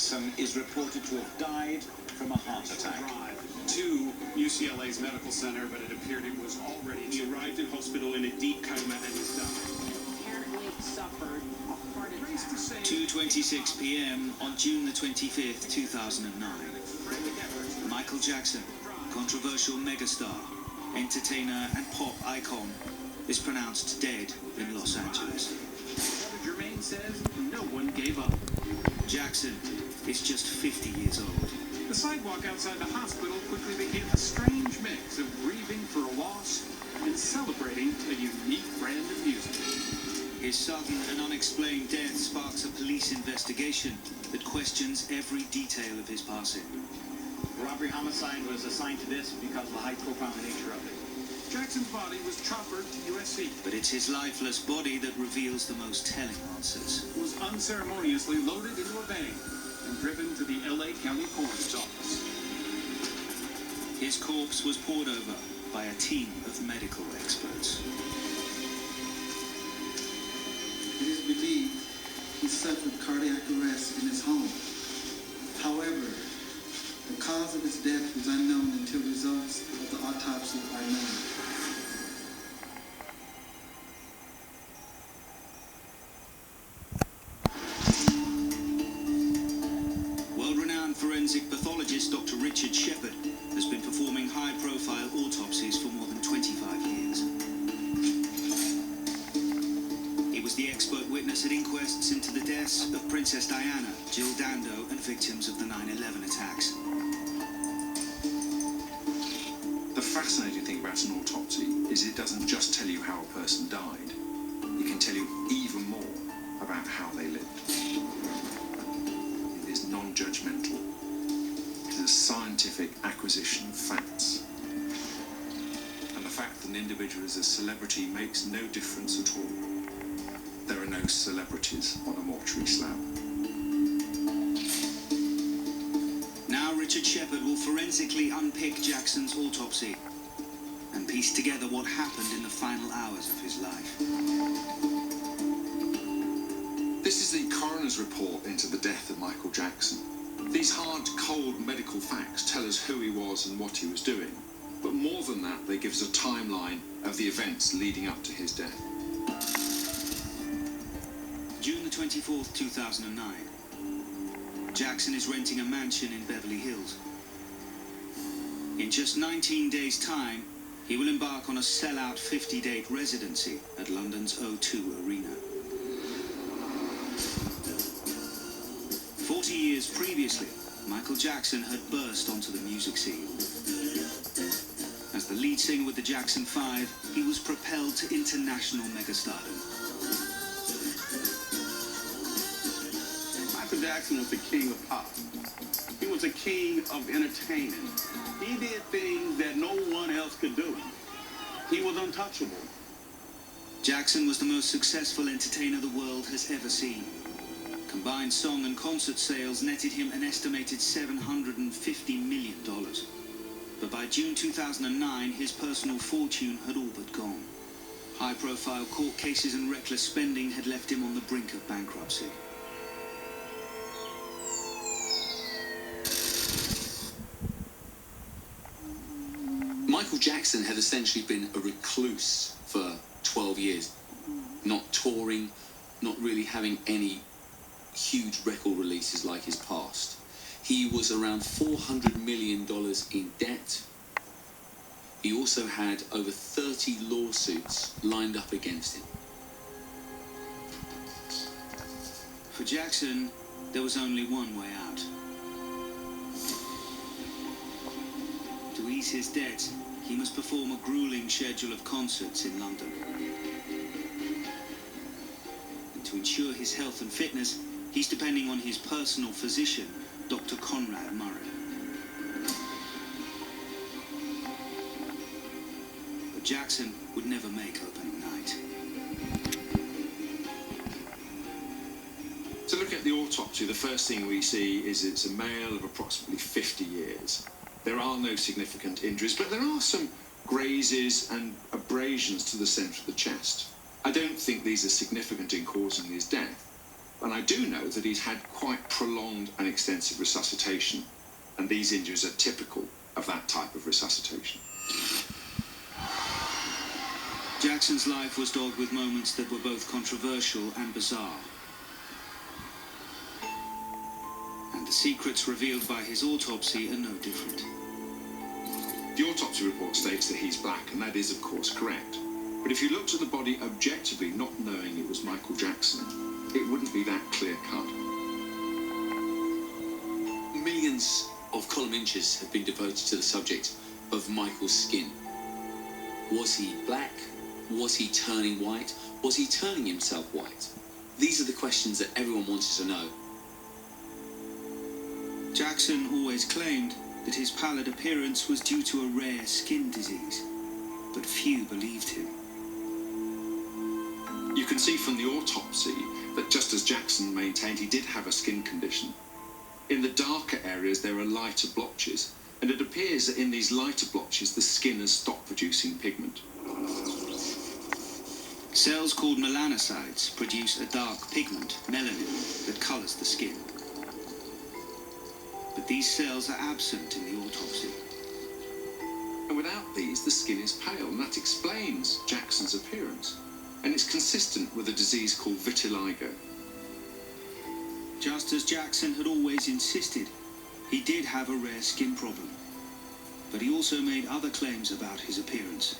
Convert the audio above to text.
Jackson is reported to have died from a heart attack. To UCLA's medical center, but it appeared it was already... He arrived in hospital in a deep coma and has died. Apparently suffered a heart attack. 2:26 p.m. on June the 25th, 2009. Michael Jackson, controversial megastar, entertainer and pop icon, is pronounced dead in Los Angeles. Jermaine says no one gave up. Jackson is just 50 years old. The sidewalk outside the hospital quickly became a strange mix of grieving for a loss and celebrating a unique brand of music. His sudden and unexplained death sparks a police investigation that questions every detail of his passing. Robbery homicide was assigned to this because of the high-profile nature of it. Jackson's body was choppered to USC. But it's his lifeless body that reveals the most telling answers. It was unceremoniously loaded into a van and driven to the LA County Coroner's Office. His corpse was pored over by a team of medical experts. It is believed he suffered cardiac arrest in his home. However, the cause of his death was unknown until results of the autopsy are known. World-renowned forensic pathologist Dr. Richard Shepard has been performing high-profile autopsies for more than 25 years. He was the expert witness at inquests into the deaths of Princess Diana, Jill Dando, and victims of the 9/11 attacks. The fascinating thing about an autopsy is it doesn't just tell you how a person died. It can tell you even more about how they lived. It is non-judgmental. It is a scientific acquisition of facts. And the fact that an individual is a celebrity makes no difference at all. There are no celebrities on a mortuary slab. Now Richard Shepard will forensically unpick Jackson's autopsy and piece together what happened in the final hours of his life. This is the coroner's report into the death of Michael Jackson. These hard, cold medical facts tell us who he was and what he was doing. But more than that, they give us a timeline of the events leading up to his death. June the 24th, 2009. Jackson is renting a mansion in Beverly Hills. In just 19 days' time, he will embark on a sell-out 50-date residency at London's O2 Arena. 40 years previously, Michael Jackson had burst onto the music scene. As the lead singer with the Jackson 5, he was propelled to international megastardom. Michael Jackson was the king of pop. He was a king of entertaining. He did things that no one else could do. He was untouchable. Jackson was the most successful entertainer the world has ever seen. Combined song and concert sales netted him an estimated $750 million. But by June 2009, his personal fortune had all but gone. High-profile court cases and reckless spending had left him on the brink of bankruptcy. Michael Jackson had essentially been a recluse for 12 years, not touring, not really having any huge record releases like his past. He was around $400 million in debt. He also had over 30 lawsuits lined up against him. For Jackson, there was only one way out. To ease his debt, he must perform a grueling schedule of concerts in London. And to ensure his health and fitness, he's depending on his personal physician, Dr. Conrad Murray. But Jackson would never make opening night. To look at the autopsy, the first thing we see is it's a male of approximately 50 years. There are no significant injuries, but there are some grazes and abrasions to the centre of the chest. I don't think these are significant in causing his death. And I do know that he's had quite prolonged and extensive resuscitation, and these injuries are typical of that type of resuscitation. Jackson's life was dogged with moments that were both controversial and bizarre. And the secrets revealed by his autopsy are no different. The autopsy report states that he's black, and that is, of course, correct. But if you looked at the body objectively, not knowing it was Michael Jackson, it wouldn't be that clear-cut. Millions of column inches have been devoted to the subject of Michael's skin. Was he black? Was he turning white? Was he turning himself white? These are the questions that everyone wanted to know. Jackson always claimed that his pallid appearance was due to a rare skin disease, but few believed him. You can see from the autopsy that just as Jackson maintained, he did have a skin condition. In the darker areas there are lighter blotches, and it appears that in these lighter blotches the skin has stopped producing pigment. Cells called melanocytes produce a dark pigment, melanin, that colours the skin. But these cells are absent in the autopsy. And without these, the skin is pale, and that explains Jackson's appearance. And it's consistent with a disease called vitiligo. Just as Jackson had always insisted, he did have a rare skin problem. But he also made other claims about his appearance.